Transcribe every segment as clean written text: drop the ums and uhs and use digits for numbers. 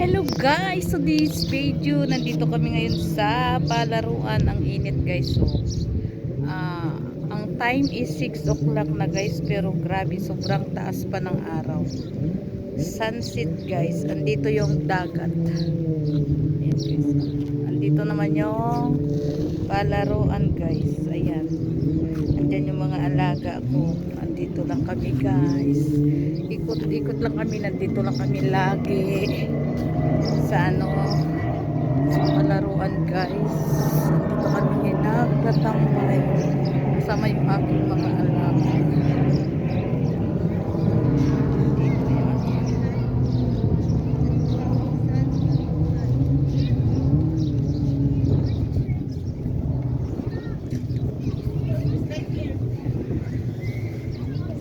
Hello guys, so this video nandito kami ngayon sa palaruan. Ang init guys. So ah, ang time is 6 o'clock na guys, pero grabe sobrang taas pa ng araw. Sunset guys, andito yung dagat. Ayan guys. Andito naman yung palaruan guys. Ayan, andyan yung mga alaga ko. Andito lang kami guys, ikot-ikot lang kami, nandito lang kami lagi sa sa palaruan guys. Dito kami nagtatambay kasama yung aking mga alaga. Dito yan.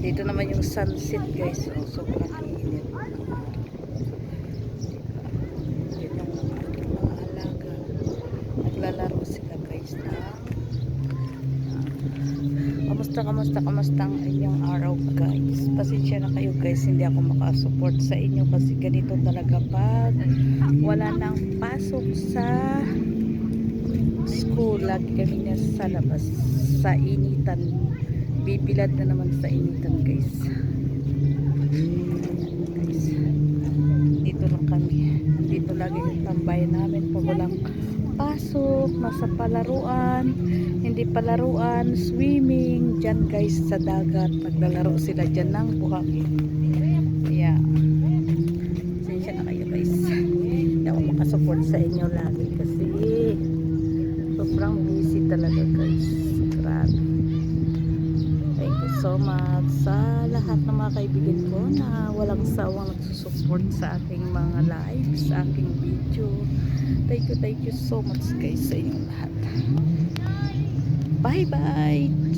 Dito naman yung sunset guys. So, sobrang init. Dito ang aking mga alaga. Naglalaro sila guys na kamusta ang inyong araw guys. Pasensya na kayo guys, hindi ako makasupport sa inyo kasi ganito talaga pag wala nang pasok sa school. Lagi kami nasa labas sa initan, bibilad na naman sa initan guys. Guys, dito lang kami, dito lagi yung tambayan namin pag walang pasok. Nasa palaruan, hindi palaruan, swimming dyan guys sa dagat. Naglalaro sila dyan ng buhangin. Yeah, sensya na kayo guys, hindi ako makasupport sa inyo lagi kasi sobrang busy talaga guys. Grabe. Thank you so much sa lahat ng mga kaibigan ko na walang sawang nagsusupport sa aking mga live, sa aking video. Thank you so much guys sa inyong lahat. Bye bye.